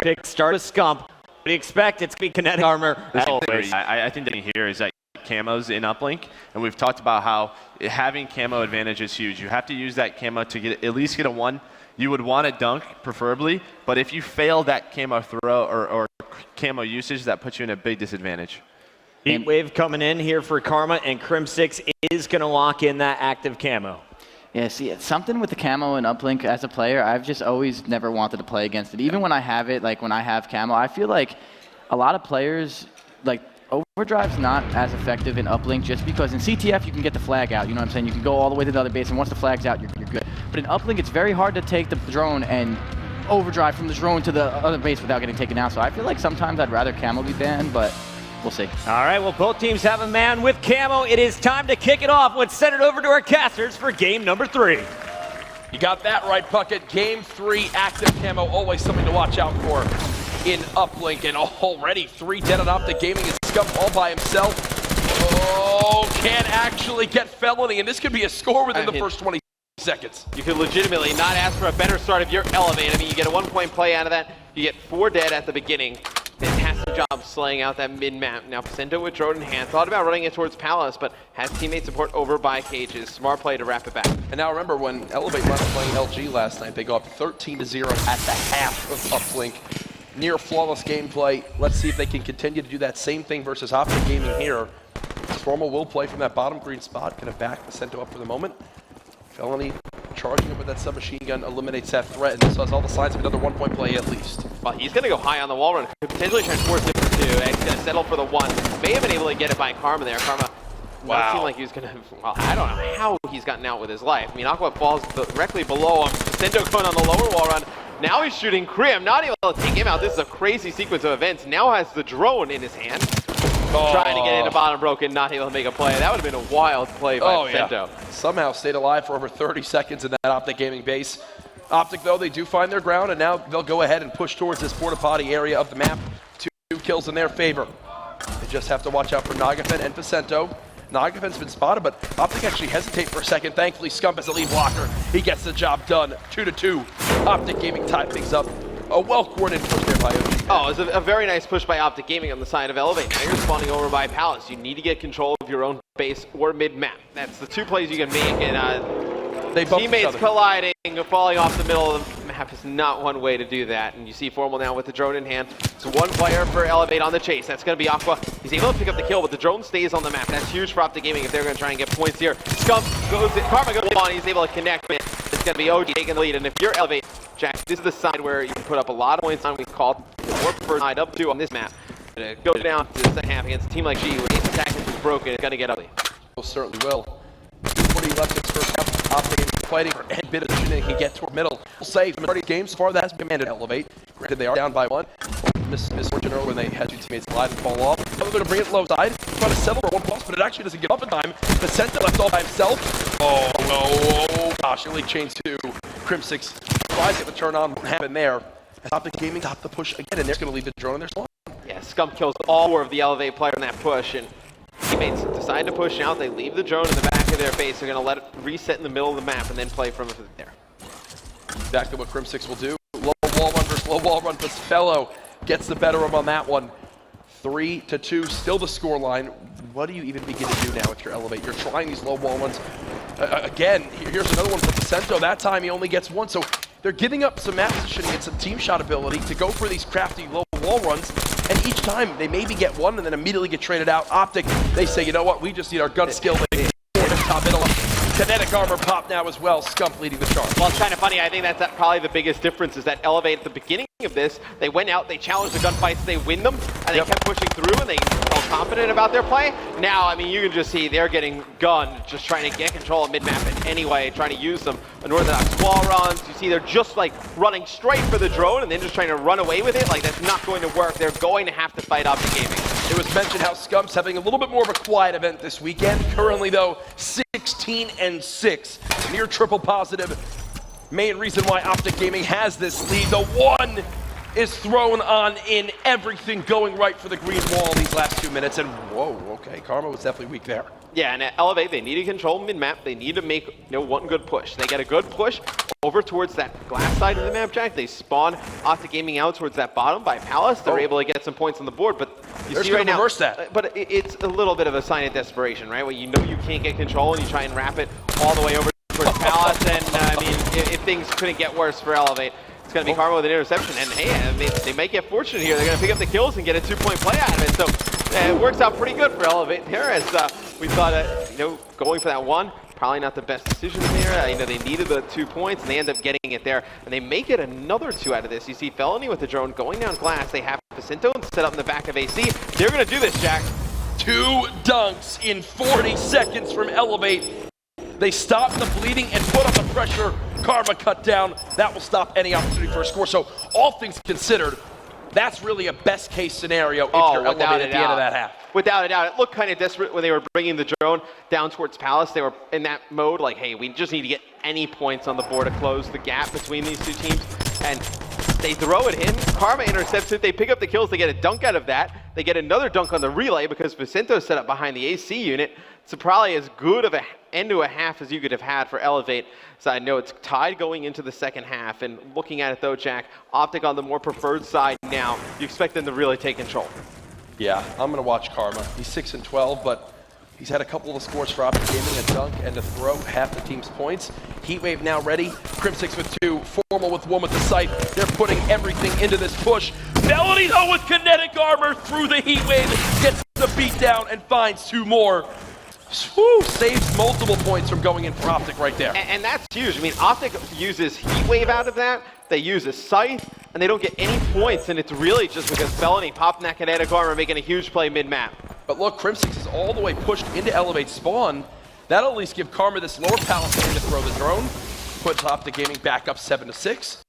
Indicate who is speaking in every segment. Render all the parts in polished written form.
Speaker 1: there to start with Scump. What do you expect? It's going to be kinetic armor.
Speaker 2: I think the thing here is that camos in uplink, and we've talked about how having camo advantage is huge. You have to use that camo to at least get a 1. You would want a dunk, preferably, but if you fail that camo throw or camo usage, that puts you in a big disadvantage.
Speaker 1: Heat wave coming in here for Karma, and Crim6 is going to lock in that active camo.
Speaker 3: Yeah, see, it's something with the camo and uplink as a player, I've just always never wanted to play against it. Even when I have it, like when I have camo, I feel like a lot of players, like overdrive's not as effective in uplink just because in CTF you can get the flag out, you know what I'm saying? You can go all the way to the other base, and once the flag's out, you're good. But in uplink, it's very hard to take the drone and overdrive from the drone to the other base without getting taken out. So I feel like sometimes I'd rather camo be banned, but we'll see.
Speaker 1: All right, well, both teams have a man with camo. It is time to kick it off. Let's send it over to our casters for game number 3.
Speaker 4: You got that right, Puckett. Game 3, active camo, always something to watch out for in uplink. And already 3 dead on Optic Gaming and Scump all by himself. Oh, can't actually get felony, and this could be a score within the first 20 seconds.
Speaker 5: You could legitimately not ask for a better start of your elevate. I mean, you get a 1-point play out of that. You get 4 dead at the beginning. Fantastic job slaying out that mid-map. Now, Pacento with drone in hand. Thought about running it towards Palace, but has teammate support over by Cages. Smart play to wrap it back.
Speaker 4: And now remember, when Elevate was playing LG last night, they go up 13-0 at the half of uplink. Near flawless gameplay. Let's see if they can continue to do that same thing versus Optic Gaming here. Stormal will play from that bottom green spot. Gonna back Pacento up for the moment. Felony charging up with that submachine gun eliminates that threat, and this has all the signs of another 1-point play at least.
Speaker 5: Well, he's going to go high on the wall run. Could potentially try to force it for 2. And he's going to settle for the 1. May have been able to get it by Karma there. Karma seemed like he was going to, well, I don't know how he's gotten out with his life. I mean, Aqua falls directly below him. Pacento going on the lower wall run. Now he's shooting Crim, not able to take him out. This is a crazy sequence of events. Now has the drone in his hand. Trying to get into bottom broken, not able to make a play. That would have been a wild play by Pacento.
Speaker 4: Yeah. Somehow stayed alive for over 30 seconds in that Optic Gaming base. Optic, though, they do find their ground, and now they'll go ahead and push towards this porta potty area of the map. 2 kills in their favor. They just have to watch out for Nagafen and Pacento. Nagafen's been spotted, but Optic actually hesitate for a second. Thankfully, Scump is the lead blocker. He gets the job done. 2-2. Optic Gaming tied things up. A well-coordinated push there by OG.
Speaker 5: Oh, it was a very nice push by Optic Gaming on the side of Elevate. Now you're spawning over by Palace. You need to get control of your own base or mid-map. That's the 2 plays you can make, and
Speaker 4: they
Speaker 5: teammates colliding, falling off the middle of the map is not one way to do that. And you see Formal now with the drone in hand. It's 1 player for Elevate on the chase. That's going to be Aqua. He's able to pick up the kill, but the drone stays on the map. That's huge for Optic Gaming if they're going to try and get points here. Scump goes, Karma goes on, he's able to connect, but it's going to be OG taking the lead. And if you're Elevate, Jack, this is the side where you can put up a lot of points on. We called the more preferred side up 2 on this map. It goes down to the second half against a team like G, where his attack is broken. It's going to get ugly.
Speaker 4: Certainly will. 40 left in first half. Optic fighting for any bit of position they can get toward middle. We'll say the majority of games so far that has been commanded Elevate. Granted, they are down by 1. Misfortune earlier when they had 2 teammates collide and fall off. They're going to bring it low side, try to settle for 1 plus, but it actually doesn't get up in time. Pacento left all by himself. Oh no! Oh gosh, early chain 2. Crim6 tries to get the turn on. What happened there? Optic Gaming stopped the push again, and they're going to leave the drone in their spawn.
Speaker 5: Yeah, Scump kills all 4 of the Elevate players in that push, and teammates decide to push out. They leave the drone in the back of their base. They're going to let it reset in the middle of the map and then play from there.
Speaker 4: Exactly what Crim6 will do. Low wall run versus low wall run. Fellow gets the better of him on that one. 3-2, still the score line. What do you even begin to do now if you're Elevate? You're trying these low wall runs. Again, here's another one for Pacento. That time he only gets 1, so they're giving up some map positioning and some team shot ability to go for these crafty low wall runs. And each time they maybe get 1 and then immediately get traded out. Optic, they say, you know what, we just need our gun skill. They top middle. Kinetic armor pop now as well. Scump leading the charge.
Speaker 5: Well, it's kind of funny. I think that's probably the biggest difference is that Elevate at the beginning of this, they went out, they challenged the gunfights, they win them, and they kept pushing through, and they felt confident about their play. Now, I mean, you can just see they're getting gunned, just trying to get control of mid-map in any way, trying to use some unorthodox wall runs. You see they're just like running straight for the drone and then just trying to run away with it. Like, that's not going to work. They're going to have to fight Optic Gaming.
Speaker 4: It was mentioned how Scump's having a little bit more of a quiet event this weekend. Currently, though, 16-6, near triple positive. Main reason why Optic Gaming has this lead. The 1 is thrown on in, everything going right for the green wall these last 2 minutes. And whoa, okay, Karma was definitely weak there.
Speaker 5: Yeah, and at Elevate, they need to control mid-map. They need to make one good push. They get a good push over towards that glass side of the map, Jack. They spawn Optic Gaming out towards that bottom by Palace. They're able to get some points on the board, but you see right now,
Speaker 4: reverse that.
Speaker 5: But it's a little bit of a sign of desperation, right? When you know you can't get control and you try and wrap it all the way over towards Palace, and I mean, if things couldn't get worse for Elevate, it's going to be Karma with an interception, and hey, I mean, they might get fortunate here. They're going to pick up the kills and get a 2-point play out of it, so it works out pretty good for Elevate there, as we thought, going for that one, probably not the best decision there. They needed the 2 points, and they end up getting it there, and they may get another 2 out of this. You see Felony with the drone going down glass. They have Jacinto set up in the back of AC. They're going to do this, Jack.
Speaker 4: 2 dunks in 40 seconds from Elevate. They stop the bleeding and put on the pressure. Karma cut down. That will stop any opportunity for a score. So all things considered, that's really a best case scenario if you're Elevate at the end of that half.
Speaker 5: Without a doubt. It looked kind of desperate when they were bringing the drone down towards Palace. They were in that mode like, hey, we just need to get any points on the board to close the gap between these two teams. And they throw it in. Karma intercepts it. They pick up the kills. They get a dunk out of that. They get another dunk on the relay because Vicento's set up behind the AC unit. It's probably as good of an end to a half as you could have had for Elevate. So I know it's tied going into the second half. And looking at it though, Jack, Optic on the more preferred side now. You expect them to really take control.
Speaker 4: Yeah, I'm going to watch Karma. He's 6-12, but he's had a couple of scores for Optic Gaming, a dunk and a throw, half the team's points. Heatwave now ready. Crim6 with 2, Formal with 1 with the sight. They're putting everything into this push. Felony though with kinetic armor through the Heatwave, gets the beat down and finds 2 more. Woo, saves multiple points from going in for Optic right there.
Speaker 5: And that's huge. I mean, Optic uses Heatwave out of that. They use a Scythe, and they don't get any points, and it's really just because Felony popping that kinetic armor, making a huge play mid-map.
Speaker 4: But look, Crim6 is all the way pushed into Elevate spawn. That'll at least give Karma this lower Palace lane to throw the drone. Puts Optic Gaming back up 7-6.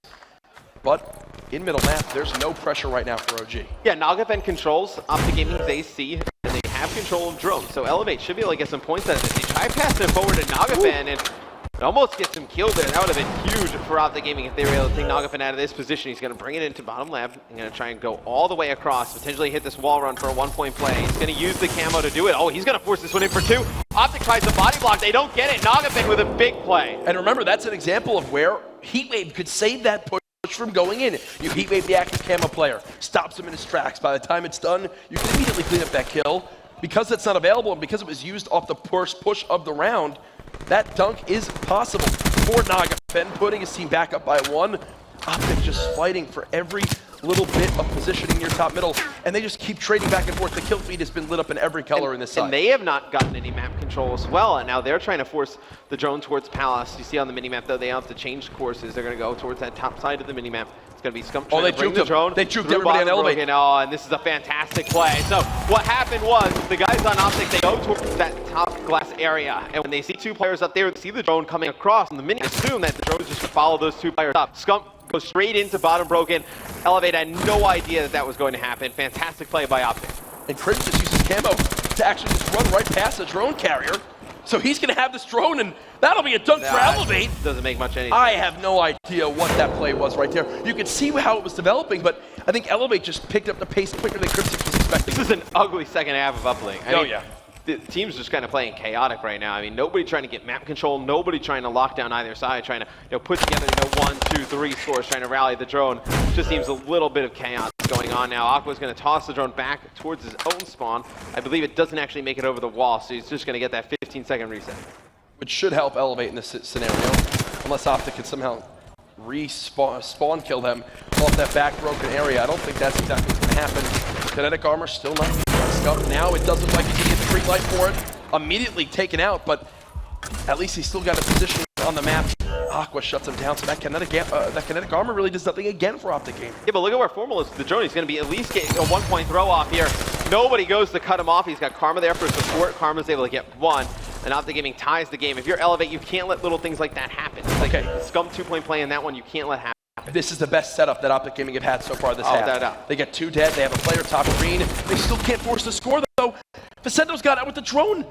Speaker 4: But in middle map, there's no pressure right now for OG.
Speaker 5: Yeah, Nagafen controls Optic Gaming's AC, and they have control of drone. So Elevate should be able to get some points out of this. They try passing it forward to Nagafen, and almost gets him killed there. That would have been huge for Optic Gaming if they were able to take Nagafen out of this position. He's going to bring it into bottom lab. He's going to try and go all the way across, potentially hit this wall run for a 1-point play. He's going to use the camo to do it. Oh, he's going to force this one in for 2. Optic tries the body block. They don't get it. Nagafen with a big play.
Speaker 4: And remember, that's an example of where Heatwave could save that push from going in. You Heatwave the active camo player, stops him in his tracks. By the time it's done, you can immediately clean up that kill. Because it's not available and because it was used off the first push of the round, that dunk is possible for Nagafen, putting his team back up by 1. Optic just fighting for every little bit of positioning near top middle, and they just keep trading back and forth. The kill feed has been lit up in every color in this side.
Speaker 5: And they have not gotten any map control as well, and now they're trying to force the drone towards Palace. You see on the minimap, though, they have to change courses. They're going to go towards that top side of the minimap. It's going to be Scump trying to bring the drone.
Speaker 4: They juked everybody on Elevate.
Speaker 5: Oh, and this is a fantastic play. So what happened was the guys on Optic, they go towards that top glass area, and when they see 2 players up there, they see the drone coming across, and the mini assume that the drone is just going to follow those 2 players up. Scump goes straight into bottom broken. Elevate had no idea that that was going to happen. Fantastic play by Optic.
Speaker 4: And Crim just uses camo to actually just run right past the drone carrier. So he's going to have this drone, and that'll be a dunk for Elevate.
Speaker 5: Doesn't make much any sense.
Speaker 4: I have no idea what that play was right there. You could see how it was developing, but I think Elevate just picked up the pace quicker than Crim6 was expecting.
Speaker 5: This is an ugly second half of Uplink.
Speaker 4: Oh, yeah.
Speaker 5: The team's just kind of playing chaotic right now. I mean, nobody trying to get map control, nobody trying to lock down either side, trying to put together 1, 2, 3 scores, trying to rally the drone. Just seems a little bit of chaos going on now. Aqua's going to toss the drone back towards his own spawn. I believe it doesn't actually make it over the wall, so he's just going to get that 15-second reset.
Speaker 4: Which should help Elevate in this scenario, unless Optic can somehow spawn kill them off that back broken area. I don't think that's exactly what's going to happen. Kinetic armor still not up. Now it doesn't look like he's going to get the green light for it. Immediately taken out, but at least he's still got a position on the map. Aqua shuts him down, so that kinetic armor really does nothing again for Optic Game.
Speaker 5: Yeah, but look at where Formal is. The drone, he's going to be at least getting a 1-point throw off here. Nobody goes to cut him off. He's got Karma there for support. Karma's able to get 1, and Optic Gaming ties the game. If you're Elevate, you can't let little things like that happen. Like Scum 2-point play in that one, you can't let happen.
Speaker 4: This is the best setup that Optic Gaming have had so far this half.
Speaker 5: Doubt.
Speaker 4: They get 2 dead, they have a player top green. They still can't force the score though. Vicento's got out with the drone.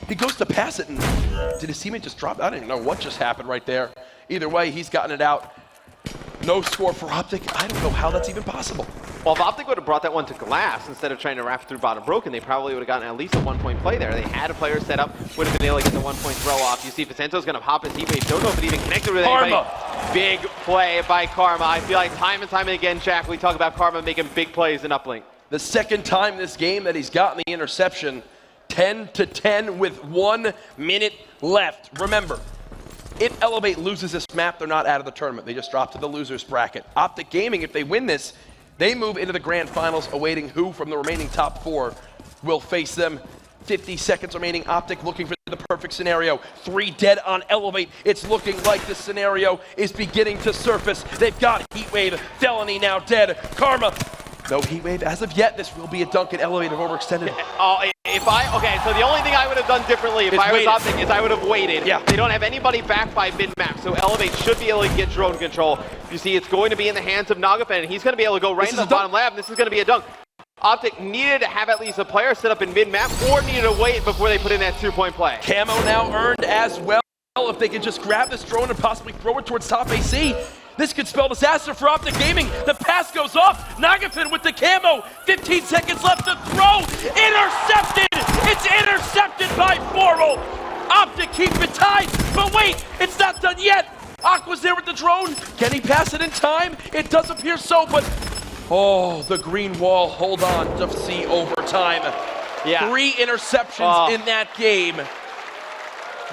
Speaker 4: He goes to pass it, and did his teammate just drop? I don't even know what just happened right there. Either way, he's gotten it out. No score for Optic. I don't know how that's even possible.
Speaker 5: Well, if Optic would have brought that one to glass instead of trying to wrap through bottom broken, they probably would have gotten at least a 1-point play there. They had a player set up, would have been able to get the 1-point throw off. You see Vicento's going to hop his heat wave. Don't know if it even connected with anybody. Big play by Karma. I feel like time and time again, Jack, we talk about Karma making big plays in uplink.
Speaker 4: The second time this game that he's gotten the interception. 10-10 with 1 minute left. Remember, if Elevate loses this map, they're not out of the tournament. They just drop to the losers bracket. Optic Gaming, if they win this, they move into the grand finals, awaiting who from the remaining top 4 will face them. 50 seconds remaining. Optic looking for the perfect scenario. 3 dead on Elevate. It's looking like this scenario is beginning to surface. They've got Heatwave, Felony now dead. Karma, no Heatwave as of yet. This will be a dunk at Elevate if overextended.
Speaker 5: Okay, so the only thing I would have done differently if I was Optic is I would have waited.
Speaker 4: Yeah.
Speaker 5: They don't have anybody back by mid-map, so Elevate should be able to get drone control. You see, it's going to be in the hands of Nagafen, and he's going to be able to go right into the bottom lab, and this is going to be a dunk. Optic needed to have at least a player set up in mid-map, or needed to wait before they put in that 2-point play.
Speaker 4: Camo now earned as well. If they could just grab this drone and possibly throw it towards top AC, this could spell disaster for Optic Gaming. The pass goes off. Nagafin with the camo. 15 seconds left to throw. Intercepted! It's intercepted by Formal. Optic keep it tied, but wait, it's not done yet. Aqua's there with the drone. Can he pass it in time? It does appear so, but oh, the green wall. Hold on to see overtime.
Speaker 5: Yeah.
Speaker 4: 3 interceptions in that game.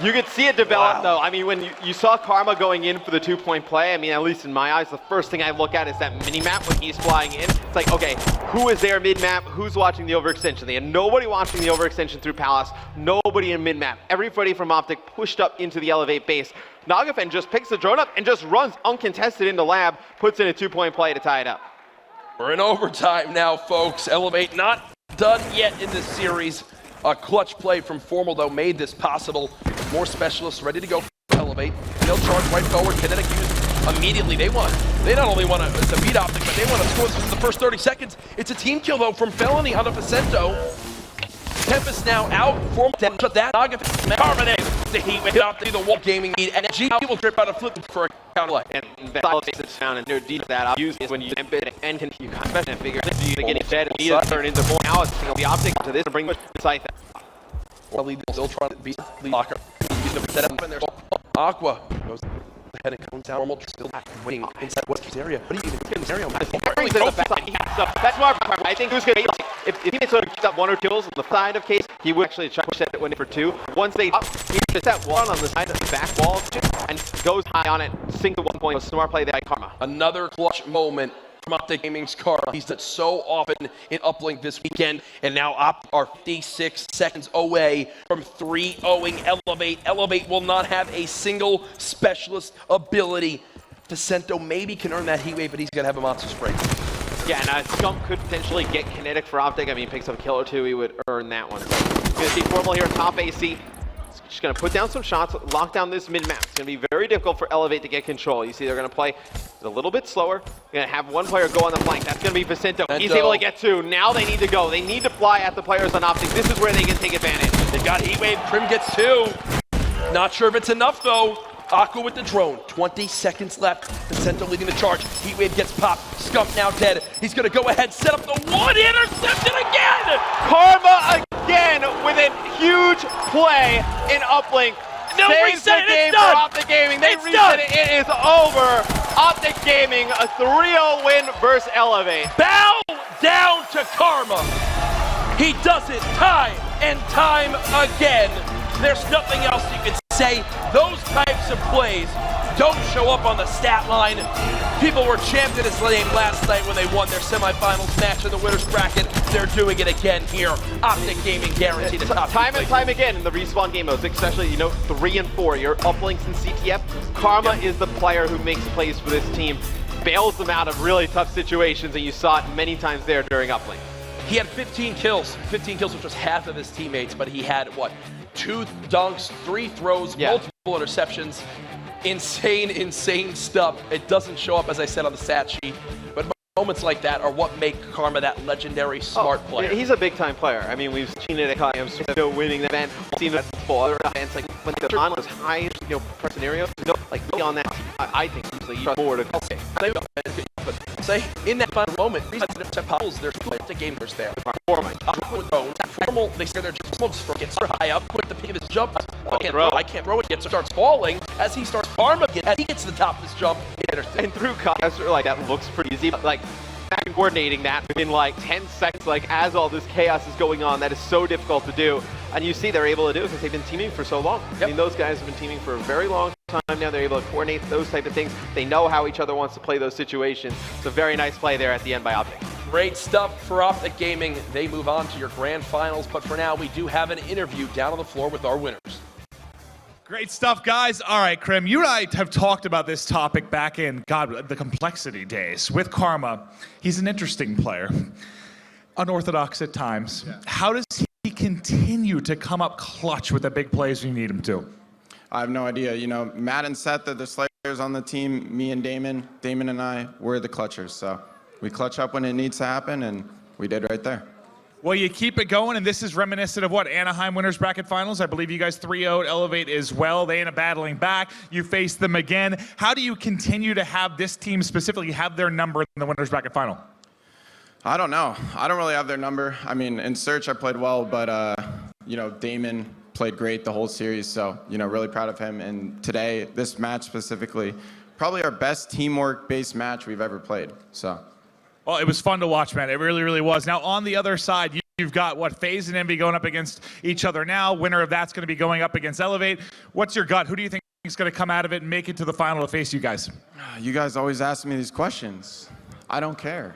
Speaker 5: You could see it develop, though. I mean, when you saw Karma going in for the 2-point play, I mean, at least in my eyes, the first thing I look at is that mini-map when he's flying in. It's like, okay, who is there mid-map? Who's watching the overextension? They had nobody watching the overextension through Palace, nobody in mid-map. Everybody from Optic pushed up into the Elevate base. Nagafen just picks the drone up and just runs uncontested into lab, puts in a 2-point play to tie it up.
Speaker 4: We're in overtime now, folks. Elevate not done yet in this series. A clutch play from Formal, though, made this possible. More specialists ready to go for Elevate. They'll charge right forward. Kinetic used immediately. They not only want to beat Optic, but they want to score within the first 30 seconds. It's a team kill, though, from Felony on a Vicento. Tempest now out. Formal shut that. Carbonate. The Heat with Optic, the wall gaming need. And G will trip out a flip for a counter play.
Speaker 5: And Elevate sits down and they're deep that. I'll use this when you embed and you got to figure out you getting dead and need to turn into more. Now it's going to be Optic to this and bring the scythe.
Speaker 4: Still trying to beat the blocker. He's going to set up in there. Aqua goes ahead and comes down. Formal still waiting inside West's area. What do you even think in this area?
Speaker 5: That's more part. I think who's going to if he gets up 1 or 2 kills on the side of Case, he would actually try to push that one in for 2. Once they up, he gets that one on the side of the back wall and goes high on it, sink the 1 point. Smart play there by Karma.
Speaker 4: Another clutch moment from Optic Gaming's Karma. He's done so often in Uplink this weekend, and now Optic are 56 seconds away from 3-0ing Elevate. Elevate will not have a single specialist ability. Vicento maybe can earn that Heatwave, but he's going to have a monster spray.
Speaker 5: Yeah, and Skunk could potentially get kinetic for Optic. I mean, he picks up a kill or 2, he would earn that one. So, you're going to see Formal here, top AC. Just going to put down some shots, lock down this mid-map. It's going to be very difficult for Elevate to get control. You see they're going to play a little bit slower. They're going to have one player go on the flank. That's going to be Vicento. He's able to get 2. Now they need to go. They need to fly at the players on Optic. This is where they can take advantage.
Speaker 4: They've got Heatwave. Crim gets 2. Not sure if it's enough, though. Aqua with the drone. 20 seconds left. Vicento leading the charge. Heatwave gets popped. Scump now dead. He's going to go ahead, set up the 1. Intercepted again!
Speaker 5: Karma again with a huge play in uplink.
Speaker 4: No,
Speaker 5: Saves the game for Optic Gaming. They reset it. It is over. Optic Gaming, a 3-0 win versus Elevate.
Speaker 4: Bow down to Karma. He does it time and time again. There's nothing else you can say. Those types of plays don't show up on the stat line. People were champed in his name last night when they won their semifinals match in the winners bracket. They're doing it again here. Optic Gaming guaranteed the top.
Speaker 5: Time and time again in the respawn game modes, especially 3 and 4, your uplinks and CTF. Karma is the player who makes plays for this team, bails them out of really tough situations, and you saw it many times there during uplink.
Speaker 4: He had 15 kills, which was half of his teammates, but he had, 2 dunks, 3 throws, multiple interceptions. Insane stuff. It doesn't show up, as I said, on the stat sheet, but moments like that are what make Karma that legendary smart player.
Speaker 5: He's a big-time player. I mean, we've seen it at Coliseum, winning the event. We've seen it at other events, like when the on was high, press scenarios. On that, I think obviously you trust more to
Speaker 4: but say in that final moment, there's Optic gamers there. Formal, they say their smoke gets high up, put the peak of his jump. I can't throw it yet, so starts falling. As he starts farm again, as he gets to the top of his jump,
Speaker 5: and through caster, like that looks pretty easy, but like back and coordinating that within like 10 seconds, like as all this chaos is going on, that is so difficult to do. And you see they're able to do it because they've been teaming for so long. Yep. I mean, those guys have been teaming for a very long time now. They're able to coordinate those type of things. They know how each other wants to play those situations. It's a very nice play there at the end by Optic.
Speaker 4: Great stuff for Optic Gaming. They move on to your grand finals, but for now, we do have an interview down on the floor with our winners.
Speaker 6: Great stuff, guys. All right, Krim, you and I have talked about this topic back in, God, the complexity days with Karma. He's an interesting player, unorthodox at times. Yeah. How does he continue to come up clutch with the big plays when you need him to?
Speaker 7: I have no idea. You know, Matt and Seth, they're the slayers on the team. Me and Damon and I, we're the clutchers. So we clutch up when it needs to happen, and we did right there.
Speaker 6: Well, you keep it going, and this is reminiscent of what? Anaheim winners bracket finals. I believe you guys 3-0'd Elevate as well. They end up battling back. You face them again. How do you continue to have this team specifically have their number in the winners bracket final?
Speaker 7: I don't know. I don't really have their number. I mean, in Search, I played well, but, you know, Damon played great the whole series, so, you know, really proud of him. And today, this match specifically, probably our best teamwork-based match we've ever played, so.
Speaker 6: Well, it was fun to watch, man. It really, really was. Now, on the other side, you've got, what, FaZe and Envy going up against each other now. Winner of that's going to be going up against Elevate. What's your gut? Who do you think is going to come out of it and make it to the final to face you guys?
Speaker 7: You guys always ask me these questions. I don't care.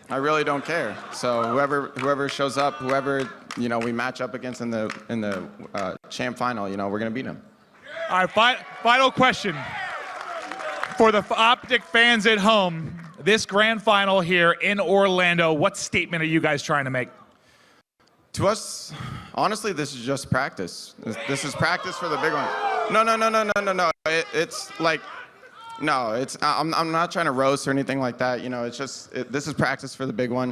Speaker 7: I really don't care. So whoever shows up, whoever, you know, we match up against in the champ final, you know, we're going to beat them.
Speaker 6: All right, final question. For the Optic fans at home, this grand final here in Orlando, what statement are you guys trying to make?
Speaker 7: To us, honestly, this is just practice. This is practice for the big one. No. It's like, no, it's I'm not trying to roast or anything like that. You know, it's just this is practice for the big one.